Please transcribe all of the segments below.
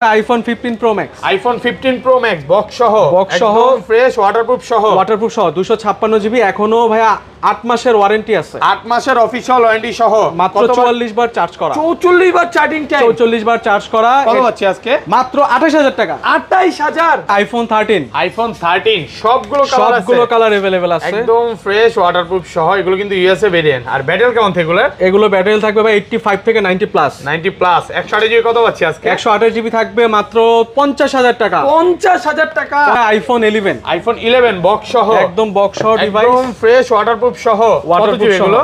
IPhone 15 pro max, iPhone 15 pro max box সহ একদম fresh waterproof সহ 256 জিবি, এখনো ভাইয়া 8 মাসের ওয়ারেন্টি আছে। 8 মাসের অফিশিয়াল ওয়ারেন্টি সহ মাত্র 44 বার চার্জ করা, 44 বার চার্জিং টাইম, 44 বার চার্জ করা। কত আছে আজকে? মাত্র 28000 টাকা। 28000 আইফোন 13, আইফোন 13 সবগুলো কালার अवेलेबल আছে, একদম ফ্রেশ ওয়াটারপ্রুফ সহ। এগুলো কিন্তু ইউএসএ ভেরিয়েন্ট। আর ব্যাটারি কেমন থাকে এগুলো? এগুলো ব্যাটারি থাকবে ভাই 85 থেকে 90 প্লাস। 90 প্লাস। 128 জিবি কত পাচ্ছি আজকে? 128 জিবি থাকবে মাত্র 50000 টাকা। 50000 টাকা। আইফোন 11, আইফোন 11 বক্স সহ, একদম বক্স সহ ডিভাইস, একদম ফ্রেশ ওয়াটারপ্রুফ সহ। ওয়াটারপ্রুফ এগুলো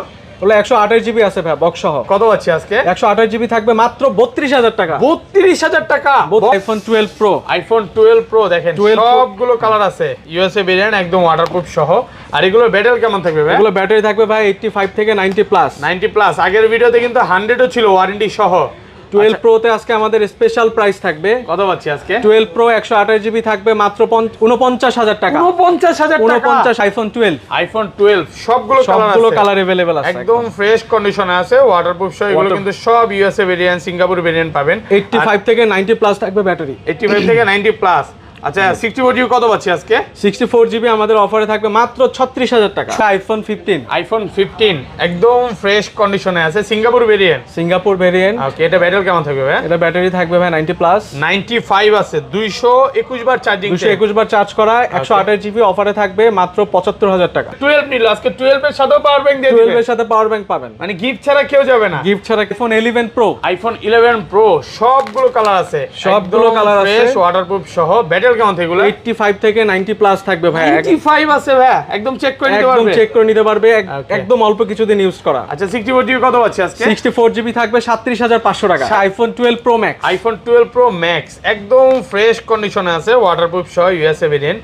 128 জিবি আছে ভাই বক্স সহ। কত পাচ্ছি আজকে? 128 জিবি থাকবে মাত্র 32000 টাকা। 32000 টাকা। আইফোন 12 প্রো, আইফোন 12 প্রো দেখেন সবগুলো কালার আছে, ইউএসএ ভেরিয়েন্ট, একদম ওয়াটারপ্রুফ সহ। আর এগুলো ব্যাটারি কেমন থাকবে ভাই? এগুলো ব্যাটারি থাকবে ভাই 85 থেকে 90 প্লাস। 90 প্লাস। আগের ভিডিওতে কিন্তু 100 ও ছিল ওয়ারেন্টি সহ। 12 প্রো তে আজকে আমাদের স্পেশাল প্রাইস থাকবে। কত পাচ্ছি আজকে? 12 প্রো 128 জিবি থাকবে মাত্র 49000 টাকা। 49000 টাকা। 49 আইফোন 12, আইফোন 12 সবগুলো কালার अवेलेबल আছে, একদম ফ্রেশ কন্ডিশনে আছে, ওয়াটারপ্রুফ সহ। এগুলো কিন্তু সব ইউএসএ ভেরিয়েন্ট, সিঙ্গাপুর ভেরিয়েন্ট পাবেন। 85 থেকে 90 প্লাস থাকবে ব্যাটারি, 85 থেকে 90 প্লাস। আচ্ছা 64 জিবি কত পাচ্ছি আজকে? 64 জিবি আমাদের অফারে থাকবে মাত্র 36000 টাকা। আইফোন 15, আইফোন 15 একদম ফ্রেশ কন্ডিশনে আছে, সিঙ্গাপুর ভেরিয়েন্ট, সিঙ্গাপুর ভেরিয়েন্ট। ওকে, এটা ব্যাটারি কেমন থাকবে ভাই? এটা ব্যাটারি থাকবে ভাই 90 প্লাস, 95 আছে, 221 বার চার্জিং, 221 বার চার্জ করা। 128 জিবি অফারে থাকবে মাত্র 75000 টাকা। 12 নিল আজকে, 12 এর সাথেও পাওয়ার ব্যাংক দিয়ে দিবেন। 12 এর সাথে পাওয়ার ব্যাংক পাবেন, মানে গিফট ছাড়া কেউ যাবে না। গিফট ছাড়া। আইফোন 11 প্রো, আইফোন 11 প্রো সবগুলো কালার আছে, সবগুলো কালার আছে, ফ্রেশ ওয়াটারপ্রুফ সহ। ব্যাটারি কেমন থাকে এগুলো? 85 থেকে 90 প্লাস থাকবে ভাই। 95 আছে ভাই, একদম চেক করে নিতে পারবে, একদম চেক করে নিতে পারবে, একদম অল্প কিছুদিন ইউজ করা। আচ্ছা 64 জিবি কত পাচ্ছি আজকে? 64 জিবি থাকবে 37500 টাকা। IPhone 12 pro max, iPhone 12 pro max একদম ফ্রেশ কন্ডিশনে আছে, ওয়াটারপ্রুফ সহ, ইউএসএ ভেরিয়েন্ট।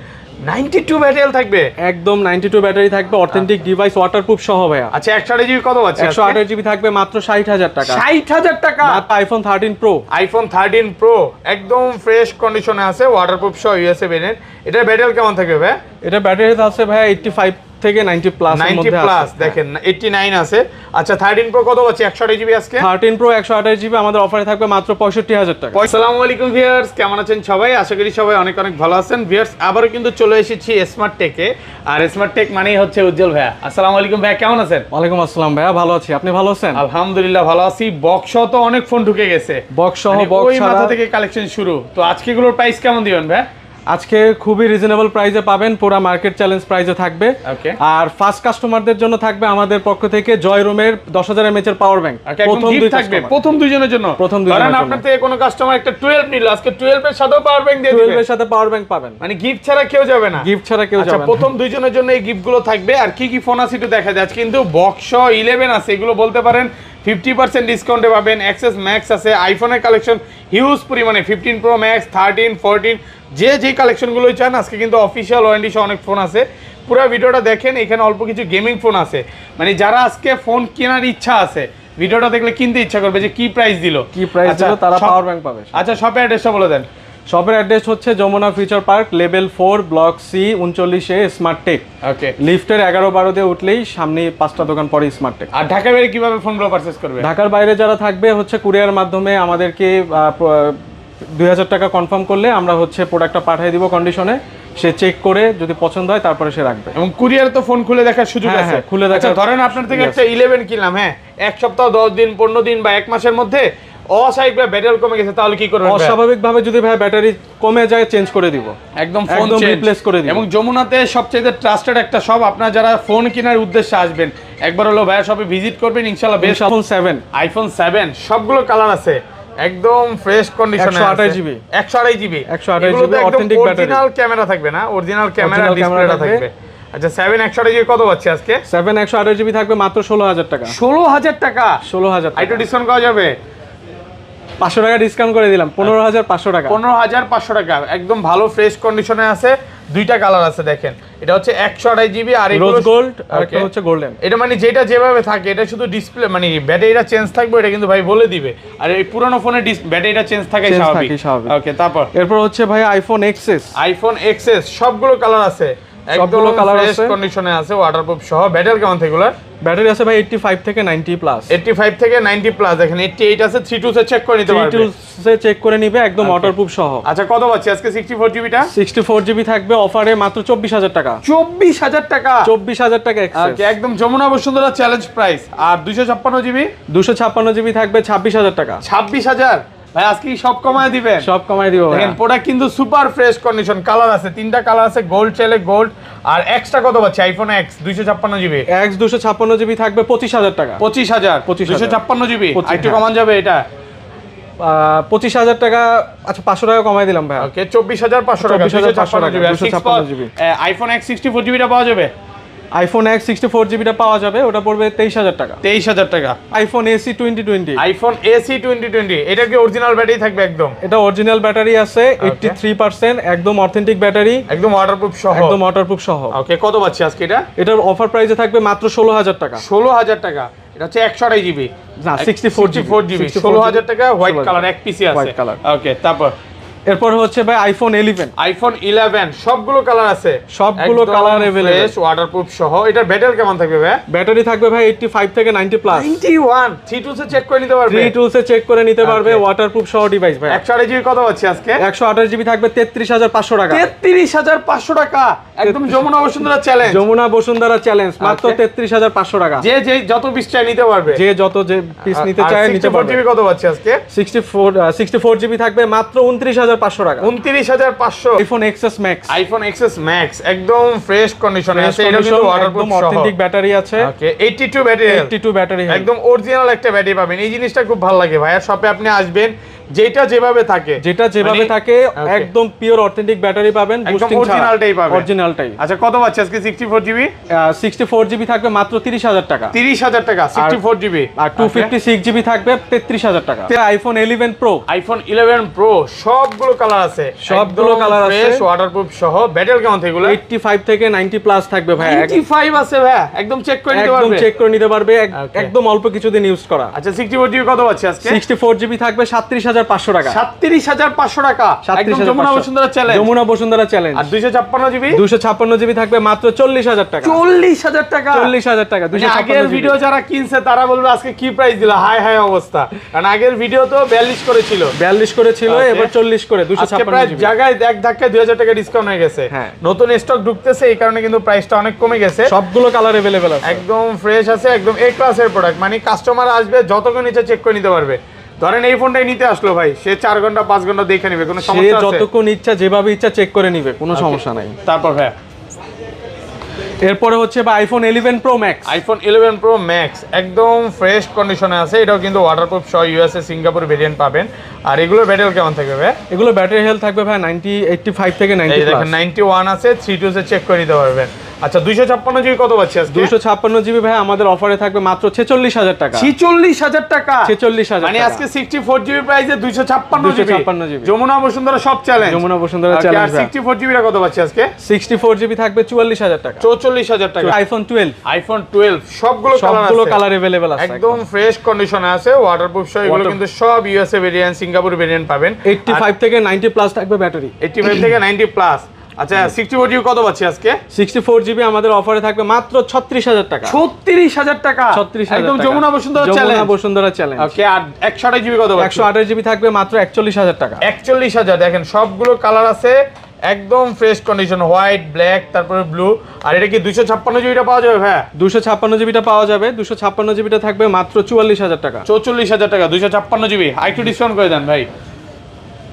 92 ব্যাটারি থাকবে, একদম 92 ব্যাটারি থাকবে, অথেন্টিক ডিভাইস, ওয়াটারপ্রুফ সহ ভাইয়া। আচ্ছা 128 জিবি কত পাচ্ছি? 128 জিবি থাকবে মাত্র 60000 টাকা। 60000 টাকা। আইফোন 13 প্রো, আইফোন 13 প্রো একদম ফ্রেশ কন্ডিশনে আছে, ওয়াটারপ্রুফ সহ, ইউএসএ ভেরিয়েন্ট। এটার ব্যাটারি কেমন থাকবে ভাই? এটা ব্যাটারি আছে ভাই 85 থেকে 90 প্লাস, 90 প্লাস দেখেন, 89 আছে। আচ্ছা 13 প্রো কত পাচ্ছি? 128 জিবি আজকে। 13 প্রো 128 জিবি আমাদের অফারে থাকবে মাত্র 65000 টাকা। আসসালামু আলাইকুম ভিউয়ার্স, কেমন আছেন সবাই? আশা করি সবাই অনেক অনেক ভালো আছেন। ভিউয়ার্স আবারও কিন্তু চলে এসেছি স্মার্ট টেকে। আর স্মার্ট টেক মানেই হচ্ছে উজ্জ্বল ভাইয়া। আসসালামু আলাইকুম ভাইয়া, কেমন আছেন? ওয়ালাইকুম আসসালাম ভাইয়া, ভালো আছি, আপনি ভালো আছেন? আলহামদুলিল্লাহ ভালো আছি। বক্স সহ তো অনেক ফোন ঢুকে গেছে, বক্স সহ, ওই বক্স মাথা থেকে কালেকশন শুরু। তো আজকে এগুলোর প্রাইস কেমন দিবেন ভাই? আজকে খুবই রিজনেবল প্রাইসে পাবেন, পুরো মার্কেট চ্যালেঞ্জ প্রাইসে থাকবে। ওকে। আর ফার্স্ট কাস্টমারদের জন্য থাকবে আমাদের পক্ষ থেকে জয় রুমের 10000 mAh এর পাওয়ার ব্যাংক। প্রথম দুইজনের জন্য। ধরেন আপনার থেকে কোনো কাস্টমার একটা 12 নিল, আজকে 12 এর সাথেও পাওয়ার ব্যাংক দিয়ে দিবেন। 12 এর সাথে পাওয়ার ব্যাংক পাবেন, মানে গিফট ছাড়া কেউ যাবে না। গিফট ছাড়া কেউ যাবে না। আচ্ছা প্রথম দুইজনের জন্য এই গিফট গুলো থাকবে। আর কি কি ফোন আছে একটু দেখা যায়। কিন্তু বক্স 11 আছে, এগুলো বলতে পারেন 50% ডিসকাউন্টে পাবেন। এক্সেস ম্যাক্স আছে, আইফোনের কালেকশন হিউজ পরিমাণে, 15 প্রো ম্যাক্স, 13, 14 যে কালেকশনগুলোই চান। আজকে কিন্তু অফিসিয়াল ওয়ারেন্টি সহ অনেক ফোন আছে। পুরো ভিডিওটা দেখেন, এখানে অল্প কিছু গেমিং ফোন আছে। মানে যারা আজকে ফোন কেনার ইচ্ছা আছে, ভিডিওটা দেখলে কিনতে ইচ্ছা করবে যে কি প্রাইস দিল, তারা পাওয়ার ব্যাংক পাবে। আচ্ছা শপের অ্যাড্রেসটা বলে দেন। শপের অ্যাড্রেস হচ্ছে Jamuna Future Park, level 4, block C 39 A Smart Tech. Okay. লিফটের 11-12 দিয়ে উঠলেই সামনে 5টা দোকান পরে স্মার্ট টেক। আর ঢাকার বাইরে কিভাবে ফোনগুলো পারচেজ করবে? ঢাকার বাইরে যারা থাকবে হচ্ছে কুরিয়ার মাধ্যমে আমাদেরকে 2000 টাকা কনফার্ম করলে আমরা হচ্ছে প্রোডাক্টটা পাঠিয়ে দিব কন্ডিশনে। সে চেক করে যদি পছন্দ হয় তারপরে সে রাখবে। এবং কুরিয়ার তো ফোন খুলে দেখার সুযোগ আছে। খুলে দেখা। আচ্ছা ধরেন আপনার থেকে একটা 11 কিনলাম, হ্যাঁ, এক সপ্তাহ, 10 দিন, 15 দিন বা 1 মাসের মধ্যে অস্বাভাবিকভাবে ব্যাটারি কমে গেছে, তাহলে কি করবেন? অস্বাভাবিকভাবে যদি ভাই ব্যাটারি কমে যায় চেঞ্জ করে দিব, একদম ফোন রিপ্লেস করে দিব। এবং যমুনাতে সবচেয়ে ট্রাস্টেড একটা শপ। আপনারা যারা ফোন কেনার উদ্দেশ্যে আসবেন, একবার হলো ভাইয়া শপে ভিজিট করবেন, ইনশাআল্লাহ। বেস্ট আইফোন 7 সবগুলো কালার আছে, একদম ফ্রেশ কন্ডিশনে আছে। 128 GB 128 GB authentic battery, original camera থাকবে না, অরিজিনাল ক্যামেরা ডিসপ্লেটা থাকবে। আচ্ছা 7 128 জিবি কত পাচ্ছি আজকে? 7 128 জিবি থাকবে মাত্র 16000 টাকা। 16000 টাকা? 16000 একটু ডিসকাউন্ট করা যাবে? 500 টাকা ডিসকাউন্ট করে দিলাম, 15500 টাকা। 15500 টাকা, একদম ভালো ফ্রেশ কন্ডিশনে আছে। দুইটা কালার আছে দেখেন, এটা হচ্ছে 128 জিবি আর রোজ গোল্ড, আর একটা হচ্ছে গোল্ডেন। এটা মানে যেটা যেভাবে থাকে, এটা শুধু ডিসপ্লে মানে ব্যাটারিটা চেঞ্জ থাকবে, এটা কিন্তু ভাই বলে দিবে। আর এই পুরনো ফোনে ব্যাটারিটা চেঞ্জ থাকে স্বাভাবিক। ওকে, এরপর হচ্ছে ভাই আইফোন এক্সএস। আইফোন এক্সএস সবগুলো কালার আছে, একদম ফ্রেশ কন্ডিশনে আছে, ওয়াটারপ্রুফ সহ। ব্যাটারি কেমন থাকে এগুলো? ব্যাটারি আছে ভাই 85 থেকে 90 প্লাস। 85 থেকে 90 প্লাস, দেখেন 88 আছে, 32 এ চেক করে নিতে পারবে। 32 এ চেক করে নিবে একদম ওয়াটারপ্রুফ সহ। আচ্ছা কত পাচ্ছি আজকে 64 জিবিটা? 64 জিবি থাকবে অফারে মাত্র 24000 টাকা। 24000 টাকা? 24000 টাকা এক্সেস। ওকে, একদম যমুনা বসুন্ধরা চ্যালেঞ্জ প্রাইস। আর 256 জিবি? 256 জিবি থাকবে 26000 টাকা। 26000? ভাই আজকে কি সব কমায় দিবেন? সব কমায় দিব। দেখেন প্রোডাক্ট কিন্তু সুপার ফ্রেশ কন্ডিশন, কালার আছে, 3টা কালার আছে, গোল্ড চাইলে গোল্ড। আর এক্সট্রা কত পাচ্ছি iPhone x 256 GB? X 256 GB থাকবে 25000 টাকা। 25000? 256 জিবি একটু কমান যাবে এটা? 25000 টাকা। আচ্ছা 500 টাকা কমাই দিলাম ভাই। ওকে 24500 টাকা। 256 জিবি। আইফোন এক্স 64 জিবিটা পাওয়া যাবে? আইফোন এক্স 64 জিবিটা পাওয়া যাবে, ওটা পড়বে 23000 টাকা। 23000 টাকা। IPhone AC 2020। আইফোন এসি 2020 এটা কি অরিজিনাল ব্যাটারি থাকবে একদম? এটা অরিজিনাল ব্যাটারি আছে 83%, একদম অথেন্টিক ব্যাটারি, একদম ওয়াটারপ্রুফ সহ। একদম ওয়াটারপ্রুফ সহ। ওকে কত পাচ্ছি আজকে এটা? এটার অফার প্রাইসে থাকবে মাত্র 16000 টাকা। 16000 টাকা। এটা হচ্ছে 128 জিবি না 64 জিবি। 16000 টাকা, হোয়াইট কালার, এক পিসি আছে। White colour. ওকে তারপর এরপর হচ্ছে ভাই আইফোন 11। আইফোন 11 সবগুলো কালার আছে, সবগুলো কালার अवेलेबल, ফ্রেশ ওয়াটারপ্রুফ সহ। এটার ব্যাটারি কেমন থাকবে ভাই? ব্যাটারি থাকবে ভাই 85 থেকে 90 প্লাস। 91 32 এ চেক করে নিতে পারবে? 32 এ চেক করে নিতে পারবে, ওয়াটারপ্রুফ সহ ডিভাইস ভাই। 128 জিবি কত পাচ্ছি আজকে? 128 জিবি থাকবে 33500 টাকা। 33500 টাকা, একদম যমুনা বসুন্ধরা চ্যালেঞ্জ। যমুনা বসুন্ধরা চ্যালেঞ্জ মাত্র 33500 টাকা। যে যত পিস চাই নিতে পারবে, যে পিস নিতে চায় নিতে পারবে। 64 জিবি কত পাচ্ছি আজকে? 64 জিবি থাকবে মাত্র 29500 টাকা। 29500। IPhone XS max. IPhone XS max একদম ফ্রেশ কন্ডিশনে আছে, এটা কিন্তু ওয়াটারপ্রুফ সহ, অথেন্টিক ব্যাটারি আছে। ওকে 82 ব্যাটারি, 82 ব্যাটারি, একদম অরিজিনাল একটা ব্যাটারি পাবেন। এই জিনিসটা খুব ভালো লাগে ভাইয়া, শপে আপনি আসবেন যেটা যেভাবে থাকে একদম পিওর অথেন্টিক ব্যাটারি পাবেন, বুস্টিং ছাড়া অরিজিনালটাই পাবেন। অরিজিনালটাই। আচ্ছা কত পাচ্ছি আজকে 64 জিবি? 64 জিবি থাকবে মাত্র 30000 টাকা। 30000 টাকা 64 জিবি। আর 256 জিবি থাকবে 33000 টাকা। IPhone 11 pro. আইফোন 11 প্রো সবগুলো কালার আছে, সবগুলো কালার আছে, ফ্রেশ ওয়াটারপ্রুফ সহ। ব্যাটারি কেমন থাকবে? 85 থেকে 90 প্লাস থাকবে ভাই। 85 আছে ভাই, একদম চেক করে নিতে পারবে, একদম চেক করে নিতে পারবে, একদম অল্প কিছুদিন ইউজ করা। আচ্ছা 64 জিবি কত পাচ্ছি আজকে? 64 জিবি থাকবে 37500 টাকা। 37500 টাকা, একদম যমুনা বসুন্ধরা চ্যালেঞ্জ। যমুনা বসুন্ধরা চ্যালেঞ্জ। আর 256 জিবি? 256 জিবি থাকবে মাত্র 40000 টাকা। 40000 টাকা? 40000 টাকা। আগের ভিডিও যারা কিনছে তারা বলবে আজকে কি প্রাইস দিলা, হাই হাই অবস্থা। কারণ আগের ভিডিও তো 42 করেছিল, 42 করেছিল, এবার 40 করে 256 জিবি। জায়গায় এক ধাক্কায় 2000 টাকা ডিসকাউন্ট হয়ে গেছে। নতুন স্টক ঢুকতেছে, এই কারণে কিন্তু প্রাইসটা অনেক কমে গেছে। সবগুলো কালার अवेलेबल আছে, একদম ফ্রেশ আছে, একদম এ ক্লাসের প্রোডাক্ট। মানে কাস্টমার আসবে যতক্ষণ নিচে চেক করে নিতে পারবে। ধরেন এই ফোনটাই নিতে আসলো ভাই, সে 4 ঘন্টা 5 ঘন্টা দেখে নেবে, কোনো সমস্যা আছে? যতক্ষণ ইচ্ছা যেভাবে ইচ্ছা চেক করে নিবে, কোনো সমস্যা নাই। তারপর ভাই এরপরে হচ্ছে বা iPhone 11 pro max. IPhone 11 pro max একদম ফ্রেশ কন্ডিশনে আছে, এটাও কিন্তু ওয়াটারপ্রুফ সহ, ইউএসএ সিঙ্গাপুর ভেরিয়েন্ট পাবেন। আর এগুলো ব্যাটারি কেমন থাকবে ভাই? এগুলো ব্যাটারি হেলথ থাকবে ভাই 85 থেকে 90 এই দেখেন 91 আছে, 32 এ চেক করে নিতে পারবেন। আচ্ছা 256 জিবি কত পাচ্ছি আজকে? 256 জিবি ভাই আমাদের অফারে থাকবে মাত্র 46000 টাকা। 46000 টাকা? 46000 মানে আজকে 64 জিবি প্রাইসে 256 জিবি। যমুনা বসুন্ধরা সব চ্যালেঞ্জ। যমুনা বসুন্ধরা চ্যালেঞ্জ। আর 64 জিবিটা কত পাচ্ছি আজকে? 64 জিবি থাকবে 44000 টাকা। 44000 টাকা। আইফোন 12। আইফোন 12 সবগুলো কালার अवेलेबल আছে, একদম ফ্রেশ কন্ডিশনে আছে, ওয়াটারপ্রুফ সহ। এগুলো কিন্তু সব ইউএসএ ভেরিয়েন্ট, সিঙ্গাপুর ভেরিয়েন্ট পাবেন। 85 থেকে 90 প্লাস থাকবে ব্যাটারি। 85 থেকে 90 প্লাস। আচ্ছা 64 জিবি কত পাচ্ছি আজকে? 64 জিবি আমাদের অফারে থাকবে মাত্র 36000 টাকা। 36000 টাকা? 36000 একদম যমুনা বসুন্ধরা চ্যালেঞ্জ। যমুনা বসুন্ধরা চ্যালেঞ্জ। ওকে আর 128 জিবি কত পাচ্ছি? 128 জিবি থাকবে মাত্র 41000 টাকা। 41000। দেখেন সবগুলো কালার আছে, একদম ফ্রেশ কন্ডিশন, হোয়াইট, ব্ল্যাক, তারপরে ব্লু। আর এটা কি 256 জিবিটা পাওয়া যাবে ভাই? 256 জিবিটা পাওয়া যাবে। 256 জিবিটা থাকবে মাত্র 44000 টাকা। 44000 টাকা 256 জিবি। আরেকটু ডিসকাউন্ট করে দেন ভাই।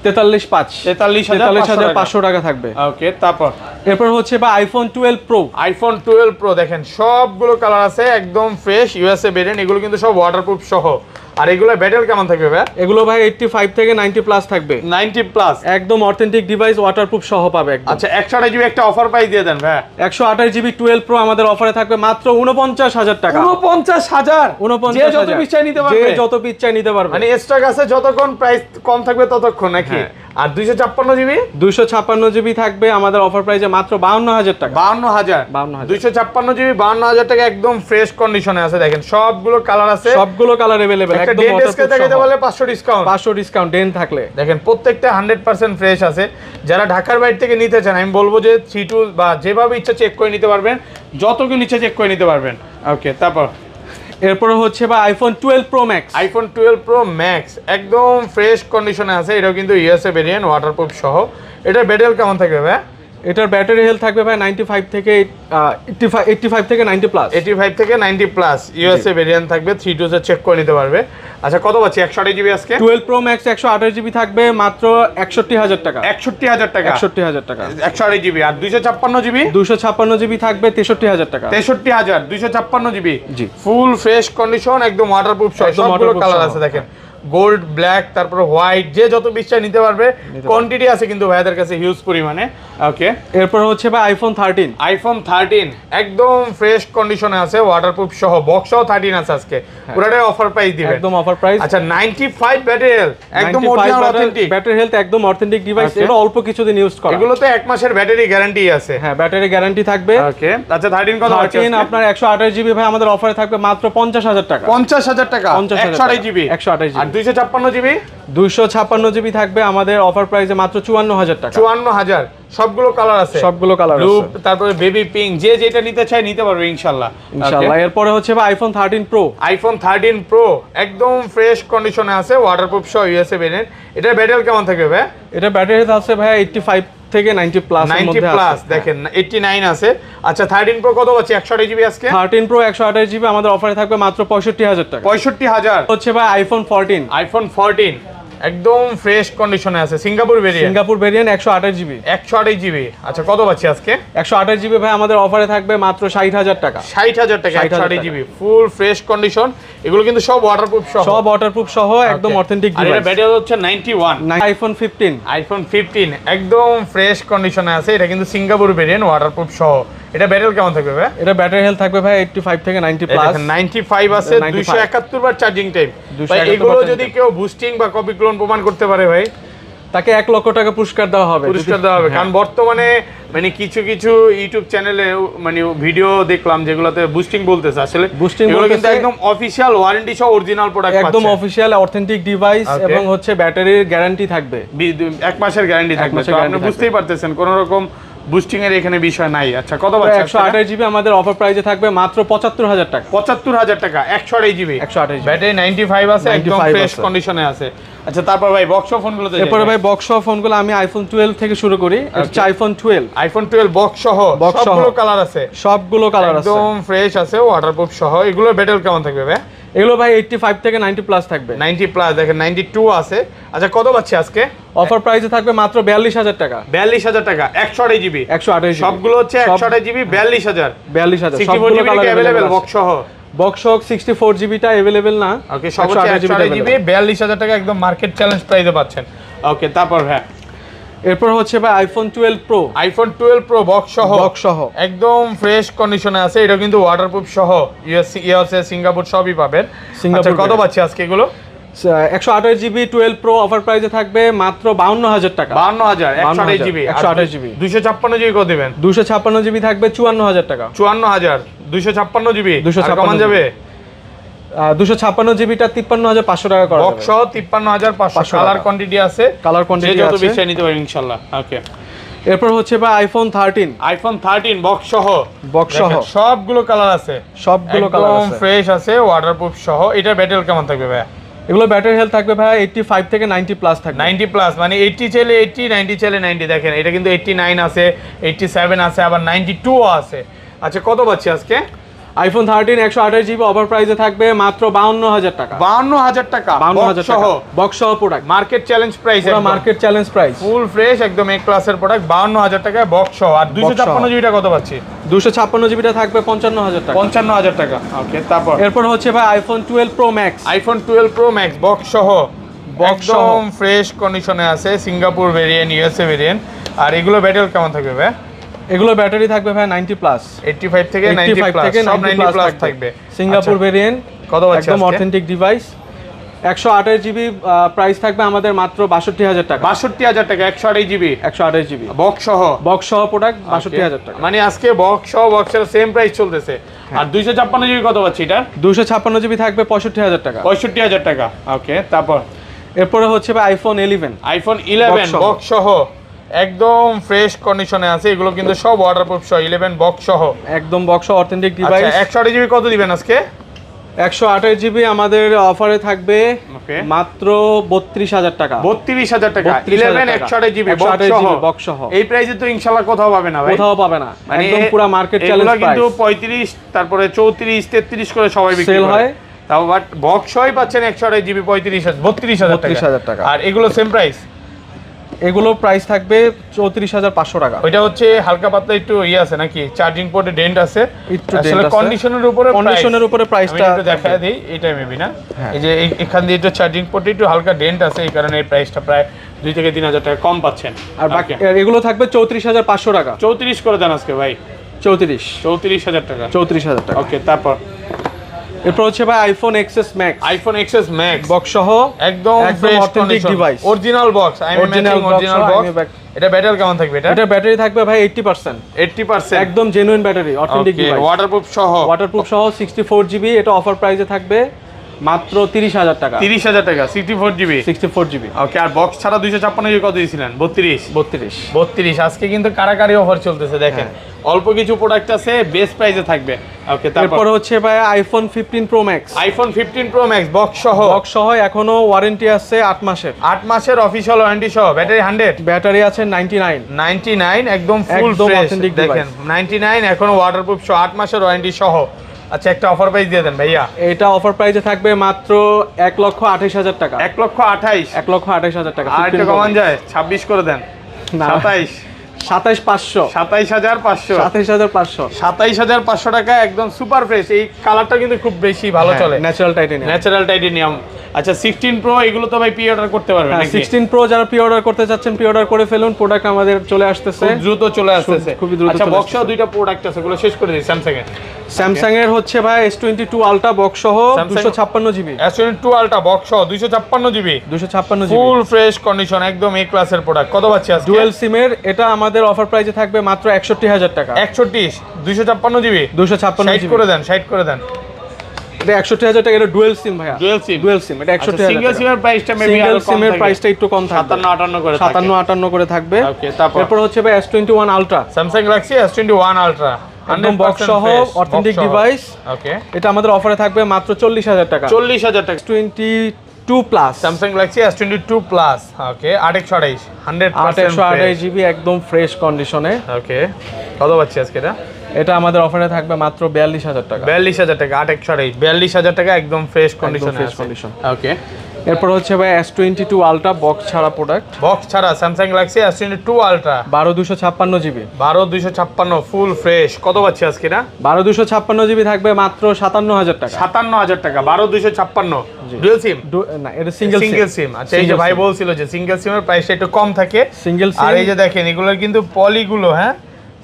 43500 টাকা থাকবে। ওকে তারপর এরপর হচ্ছে বা আইফোন 12 প্রো। আইফোন 12 প্রো দেখেন সবগুলো কালার আছে, একদম ফ্রেশ ইউএসএ ভেরিয়েন্ট। এগুলো কিন্তু সব ওয়াটারপ্রুফ সহ। আর এগুলো ব্যাটারি কেমন থাকবে ভাই? এগুলো ভাই 85 থেকে 90 প্লাস থাকবে। 90 প্লাস, একদম অথেন্টিক ডিভাইস, ওয়াটারপ্রুফ সহ পাবে একদম। আচ্ছা 128 জিবি একটা অফার প্রাইস দিয়ে দেন ভাই। 128 জিবি 12 প্রো আমাদের অফারে থাকবে মাত্র 49000 টাকা। 49000? যে যত পিস চাই নিতে পারবে, যে যত পিস চাই নিতে পারবে। মানে স্টক আছে, যতক্ষণ প্রাইস কম থাকবে ততক্ষণ নাকি? আর 256 জিবি? 256 জিবি থাকবে আমাদের অফার প্রাইসে মাত্র 52000 টাকা। 52000? 256 জিবি 52000 টাকা, একদম ফ্রেশ কন্ডিশনে আছে। দেখেন সবগুলো কালার আছে, সবগুলো কালার अवेलेबल, একদম ওয়াটারপ্রুফ দেখাইতে বলে 500 ডিসকাউন্ট। 500 ডিসকাউন্ট দেন থাকলে। দেখেন প্রত্যেকটা 100% ফ্রেশ আছে। যারা ঢাকার বাইরে থেকে নিতে চান আমি বলবো যে 32 বা যেভাবে ইচ্ছা চেক করে নিতে পারবেন, যত কিছু নিচে চেক করে নিতে পারবেন। ওকে তারপর এরপরে হচ্ছে ভাই iPhone 12 pro max. IPhone 12 pro max একদম ফ্রেশ কন্ডিশনে আছে, এটাও কিন্তু ইউএসএ ভেরিয়েন্ট, ওয়াটারপ্রুফ সহ। এটার ব্যাটারি কেমন থাকবে ভাই? এটার ব্যাটারি হেলথ থাকবে ভাই 95 থেকে 85 থেকে 90 প্লাস। 85 থেকে 90 প্লাস ইউএসএ ভেরিয়েন্ট থাকবে, 3 ডোজে চেক করে নিতে পারবে। আচ্ছা কত পাচ্ছি 128 জিবি আজকে? 12 প্রো ম্যাক্স 128 জিবি থাকবে মাত্র 61000 টাকা। 61000 টাকা, 61000 টাকা 128 জিবি। আর 256 জিবি? 256 জিবি থাকবে 63000 টাকা। 63000 256 জিবি, জি ফুল ফ্রেশ কন্ডিশন, একদম ওয়াটারপ্রুফ সহ। একদম সবগুলো waterproof কালার সহ। আছে দেখেন, গোল্ড, ব্ল্যাক, তারপর হোয়াইট, যে যত বিশ্বাস নিতে পারবে। কোয়ান্টিটি আছে কিন্তু ভাইয়াদের কাছে হিউজ পরিমাণে। ওকে এরপর হচ্ছে ভাই আইফোন 13। আইফোন 13 একদম ফ্রেশ কন্ডিশনে আছে, ওয়াটারপ্রুফ সহ, বক্স সহ 13 আছে আজকে, পুরোটাই অফার প্রাইস দিবেন। একদম অফার প্রাইস। আচ্ছা 95 ব্যাটারি হেলথ, একদম অরিজিনাল অথেন্টিক ব্যাটারি হেলথ, একদম অথেন্টিক ডিভাইস। Okay. এটা অল্প কিছুদিন ইউজ করা। এগুলোতে 1 মাসের ব্যাটারি গ্যারান্টি আছে। হ্যাঁ ব্যাটারি গ্যারান্টি থাকবে। ওকে আচ্ছা 13 কত আছে? 13 আপনার 128 জিবি ভাই আমাদের অফারে থাকবে মাত্র 50000 টাকা। 50000 টাকা 128 জিবি। 128 আর জিবি। 256 জিবি? 256 জিবি থাকবে আমাদের অফার প্রাইসে মাত্র 54000 টাকা। 54000। সবগুলো কালার আছে, সবগুলো কালার ব্লু, আছে। তারপরে বেবি পিঙ্ক, যে যেটা নিতে চায় নিতে পারবে ইনশাআল্লাহ। ইনশাআল্লাহ। এরপরে হচ্ছে ভাই আইফোন 13 প্রো। আইফোন 13 প্রো একদম ফ্রেশ কন্ডিশনে আছে, ওয়াটারপ্রুফ সহ, ইউএসএ ভেরিয়েন্ট। এটার ব্যাটারি কেমন থাকবে ভাই? এটা ব্যাটারি হেলথ আছে ভাই 85 থেকে 90 প্লাস এর 90 মধ্যে প্লাস আছে। দেখেন 89 আছে। আচ্ছা 13 প্রো কত পাচ্ছি 128 জিবি আজকে? 13 প্রো 128 জিবি আমাদের অফারে থাকবে মাত্র 65000 টাকা। 65000 হচ্ছে ভাই আইফোন 14। আইফোন 14 একদম ফ্রেশ কন্ডিশনে আছে, Singapore variant, Singapore variant 128 GB. 128 GB. আচ্ছা কত পাচ্ছি আজকে? 128 জিবি ভাই আমাদের অফারে থাকবে মাত্র 60000 টাকা। 60000 টাকা 60,000 128 জিবি, ফুল ফ্রেশ কন্ডিশন। এগুলো কিন্তু সব ওয়াটারপ্রুফ সহ, সব ওয়াটারপ্রুফ সহ, একদম অথেন্টিক আর এটা ডিভাইস। ব্যাটারি হচ্ছে 91। আইফোন 15। আইফোন 15 একদম ফ্রেশ কন্ডিশনে আছে, এটা কিন্তু সিঙ্গাপুর ভেরিয়েন্ট, ওয়াটারপ্রুফ সহ। এটা ব্যাটারি কেমন থাকবে ভাই? এটা ব্যাটারি হেলথ থাকবে ভাই 85 থেকে 90 প্লাস। 95 আছে, 271 বার চার্জিং টাইম। 271 এগুলো বার যদি কেউ বুস্টিং বা কপি ক্লোন প্রমাণ করতে পারে ভাই, তাকে 1 লক্ষ টাকা পুরস্কার দেওয়া হবে। পুরস্কার দেওয়া হবে। কারণ বর্তমানে মানে কিছু কিছু ইউটিউব চ্যানেলে মানে ভিডিও দেখলাম যেগুলোতে বুস্টিং বলতেছে, আসলে বুস্টিং এগুলো কিন্তু বলতেছে একদম অফিশিয়াল ওয়ারেন্টি সহ অরিজিনাল প্রোডাক্ট একদম অফিশিয়াল অথেন্টিক ডিভাইস, Okay. এবং হচ্ছে ব্যাটারির গ্যারান্টি থাকবে। 1 মাসের গ্যারান্টি থাকবে। মাসের তো আপনি guarantee বুঝতেই পারতেছেন কোন রকম বুস্টিং এর এখানে বিষয় নাই। আচ্ছা কত পাচ্ছেন? 128 জিবি আমাদের অফার প্রাইসে থাকবে মাত্র 75000 টাকা। 75000 টাকা 128 জিবি। 128 জিবি। ব্যাটারি 95 আছে, একদম 95 ফ্রেশ আছে। কন্ডিশনে আছে। আচ্ছা তারপর ভাই বক্স ফোনগুলোতে এরপরে ভাই বক্স সহ ফোনগুলো আমি আইফোন 12 থেকে শুরু করি। হচ্ছে আইফোন 12। আইফোন 12 বক্স সহ, Box সহ। সবগুলো কালার আছে, সবগুলো কালার আছে। একদম ফ্রেশ আছে, ওয়াটারপ্রুফ সহ। এগুলোর ব্যাটারি কেমন থাকবে ভাই? এগুলো ভাই 85 থেকে 90 প্লাস থাকবে। 90 প্লাস দেখেন 92 আছে। আচ্ছা কত পাচ্ছি আজকে? অফার প্রাইসে থাকবে মাত্র 42000 টাকা। 42000 টাকা 128 জিবি। 128 জিবি। সবগুলো হচ্ছে 128 জিবি 42000। 42000 64 সবগুলো জিবি কালার अवेलेबल বক্স সহ। বক্স সহ 64 জিবিটা अवेलेबल না। ওকে সব হচ্ছে 128 জিবি 42000 টাকা, একদম মার্কেট চ্যালেঞ্জ প্রাইসে পাচ্ছেন। ওকে তারপর ভাই এরপর হচ্ছে ভাই iPhone 12 pro. IPhone 12 pro box সহ, বক্স সহ একদম ফ্রেশ কন্ডিশনে আছে, এটা কিন্তু ওয়াটারপ্রুফ সহ, ইউএসএ সিঙ্গাপুর সবই পাবেন। আচ্ছা কত পাচ্ছি আজকে এগুলো? 128 জিবি 12 প্রো অফার প্রাইসে থাকবে মাত্র 52000 টাকা। 52000 128 জিবি। 128 জিবি। 256 জিবি কত দিবেন? 256 জিবি থাকবে 54000 টাকা। 54000 256 জিবি। 256 কমান যাবে? 256 জিবিটা 53500 টাকা করা বক্স যাবে। সহ 53500। কালার কোয়ান্টিটি আছে, কালার কোয়ান্টিটি যে যত আছে। বেশি নিতে পারেন ইনশাআল্লাহ। ওকে এরপর হচ্ছে ভাই আইফোন 13। আইফোন 13 বক্স সহ, বক্স সহ দেখেন সবগুলো কালার আছে, সবগুলো কালার একদম আছে। ফ্রেশ আছে, ওয়াটারপ্রুফ সহ। এটার ব্যাটারি কেমন থাকবে ভাই? এগুলো ব্যাটারি হেলথ থাকবে ভাই 85 থেকে 90 প্লাস থাকবে। 90 প্লাস মানে 80 চাইলে 80, 90 চাইলে 90। দেখেন এটা কিন্তু 89 আছে, 87 আছে, আবার 92 আছে। আচ্ছা কত পাচ্ছি আজকে? আইফোন 13 128 জিবি অফার প্রাইসে থাকবে মাত্র 52000 টাকা। 52000 টাকা 52000 সহ, টাকা বক্স সহ প্রোডাক্ট। মার্কেট চ্যালেঞ্জ প্রাইস, পুরো market challenge price. Full fresh একদম এ ক্লাসের প্রোডাক্ট 52000 টাকায় বক্স সহ। আর 256 জিবিটা কত পাচ্ছি? 256 জিবিটা থাকবে 55000 টাকা। 55000 টাকা। ওকে তারপর এরপর হচ্ছে ভাই iPhone 12 pro max. IPhone 12 pro max box সহ, বক্স সহ। একদম ফ্রেশ কন্ডিশনে আছে, সিঙ্গাপুর ভেরিয়েন্ট, ইউএসএ ভেরিয়েন্ট। আর এগুলো ব্যাটারি কেমন থাকবে ভাই? এগুলো ব্যাটারি থাকবে ভাই 90 প্লাস। 85 থেকে 90 প্লাস, সব 90 প্লাস থাকবে। সিঙ্গাপুর ভেরিয়েন্ট, কত পাচ্ছি একদম আজকে? Authentic device. 128 জিবি প্রাইস থাকবে আমাদের মাত্র 62000 টাকা। 62000 টাকা 128 জিবি 128 জিবি বক্স সহ। বক্স সহ প্রোডাক্ট 62000 টাকা। মানে আজকে বক্স সহ বক্সের সেম প্রাইস চলতেছে। আর 256 জিবি কত পাচ্ছি এটা? 256 জিবি থাকবে 65000 টাকা। 65000 টাকা। ওকে তারপর এরপরে হচ্ছে ভাই আইফোন 11। আইফোন 11 বক্স সহ, একদম ফ্রেশ কন্ডিশনে আছে, এগুলো কিন্তু সব ওয়াটারপ্রুফ সহ 11 বক্স সহ একদম বক্স অথেন্টিক ডিভাইস। আচ্ছা 128 জিবি কত দিবেন আজকে? 128 জিবি আমাদের অফারে থাকবে মাত্র 32,000 টাকা। 32,000 টাকা 11 128 জিবি বক্স সহ। এই প্রাইসে তো ইনশাআল্লাহ কোথাও পাবে না ভাই, কোথাও পাবে না, একদম পুরো মার্কেট চ্যালেঞ্জ প্রাইস। কিন্তু 35 তারপরে 34 33 করে সবাই বিক্রি সেল করে হয়। তাও বাট বক্স সহই পাচ্ছেন 128 জিবি 32,000 টাকা। আর এগুলো সেম প্রাইস? এগুলো প্রাইস থাকবে 34,500 টাকা। ওইটা হচ্ছে হালকা পাতলা একটু আছে নাকি, চার্জিং পোর্টে ডেন্ট আছে, একটু আসলে কন্ডিশনের উপরে প্রাইসটা একটু দেখায় দেই, এটা মেবি না, এই যে এখান দিয়ে একটু চার্জিং পোর্টে একটু হালকা ডেন্ট আছে, এই কারণে এই প্রাইসটা প্রায় 2 থেকে 3,000 টাকা কম পাচ্ছেন। আর বাকি এগুলো থাকবে 34,500 টাকা। 34 করে দেন আজকে ভাই, 34,000 টাকা। 34,000 টাকা। ওকে, তারপর এরপর হচ্ছে ভাই iPhone XS max. IPhone XS max box সহ একদম fresh authentic device, original box, original box. এটা ব্যাটারি কেমন থাকবে? এটা ব্যাটারি থাকবে ভাই 80% একদম genuine battery, authentic device, waterproof সহ 64 জিবি। এটা অফার প্রাইসে থাকবে মাত্র 30,000 টাকা। 30,000 টাকা 64 জিবি। ওকে, আর বক্স ছাড়া 256 জিবি কত দিয়েছিলেন? 32 আজকে কিন্তু কারাকারি অফার চলতেছে দেখেন, অল্প কিছু প্রোডাক্ট আছে বেস্ট প্রাইসে থাকবে। ওকে, তারপর হচ্ছে ভাই iPhone 15 pro max. IPhone 15 pro max box সহ এখনো ওয়ারেন্টি আছে 8 মাসের। 8 মাসের অফিশিয়াল ওয়ারেন্টি সহ, ব্যাটারি 100, ব্যাটারি আছে 99 একদম ফুল ফ্রেশ অথেন্টিক দেখেন, 99 এখনো ওয়াটারপ্রুফ সহ 8 মাসের ওয়ারেন্টি সহ। আচ্ছা, একটা অফার প্রাইস দিয়ে দেন ভাইয়া। এটা অফার প্রাইসে থাকবে মাত্র 1,28,000 টাকা। 1,28,000 টাকা। আর একটু কমান যায়, 26 করে দেন। 27,500 27,500 টাকা একদম সুপার ফ্রেশ। এই কালারটা কিন্তু খুব বেশি ভালো চলে, ন্যাচারাল টাইটেনিয়াম। আচ্ছা 16 প্রো এগুলো তো ভাই প্রি অর্ডার করতে পারবেন নাকি? 16 প্রো যারা প্রি অর্ডার করতে চাচ্ছেন প্রি অর্ডার করে ফেলুন, প্রোডাক্ট আমাদের চলে আসতেছে, খুব দ্রুত চলে আসতেছে, খুবই দ্রুত। আচ্ছা বক্সও দুইটা প্রোডাক্ট আছে, এগুলো শেষ করে দিই। স্যামসাং এর হচ্ছে ভাই S22 আলট্রা বক্স সহ 256 জিবি। S22 আলট্রা বক্স সহ 256 জিবি ফুল ফ্রেশ কন্ডিশন, একদম এ ক্লাসের প্রোডাক্ট। কত পাচ্ছি আজকে? ডুয়াল সিমের। এটা আমাদের অফার প্রাইসে থাকবে মাত্র 61,000 টাকা। 61 256 জিবি 256 জিবি। 60 করে দেন। এটা 61,000 টাকা। এটা ডুয়াল সিম ভাইয়া, ডুয়াল সিম। এটা 61,000 সিঙ্গেল সিমের প্রাইসটা মেবি সিঙ্গেল সিমের প্রাইসটা একটু কম থাকবে, 57-58 করে থাকবে। ওকে, তারপর হচ্ছে ভাই S21 Ultra, Samsung Galaxy S21 Ultra একদম বক্স সহ অথেন্টিক ডিভাইস। ওকে, এটা আমাদের অফারে থাকবে মাত্র 40,000 টাকা। 22 plus Samsung Galaxy S22 plus. Okay, 828 128 GB একদম ফ্রেশ কন্ডিশনে। ওকে, কত পাচ্ছি আজকে এটা? এটা আমাদের অফারে থাকবে মাত্র 42,000 টাকা। 42,000 টাকা 828 42,000 টাকা একদম ফ্রেশ কন্ডিশনে। ওকে, এরপর হচ্ছে ভাই S22 আলট্রা বক্স ছাড়া প্রোডাক্ট, বক্স ছাড়া Samsung Galaxy S22 ultra 12256 GB 12256 full fresh. কত পাচ্ছি আজকে এটা? 12256 জিবি থাকবে মাত্র 57,000 টাকা। 57,000 টাকা 12256। ডুয়াল সিম না, এটা সিঙ্গেল সিম। আচ্ছা, এই যে ভাই বলছিল যে সিঙ্গেল সিমের প্রাইসটা একটু কম থাকে, সিঙ্গেল সিম। আর এই যে দেখেন এগুলোর কিন্তু পলিগুলো, হ্যাঁ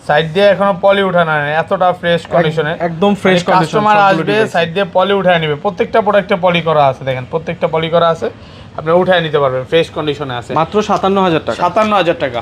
সাইড দিয়ে এখনো পলি উঠানো হয় না, এতটা ফ্রেশ কন্ডিশনে, একদম ফ্রেশ কন্ডিশন। কাস্টমার আসবে সাইড দিয়ে পলি উঠায় নেবে, প্রত্যেকটা প্রোডাক্টে পলি করা আছে, দেখেন প্রত্যেকটা পলি করা আছে, আপনি উঠায় নিতে পারবেন, ফ্রেশ কন্ডিশনে আছে। মাত্র 57,000 টাকা। 57,000 টাকা।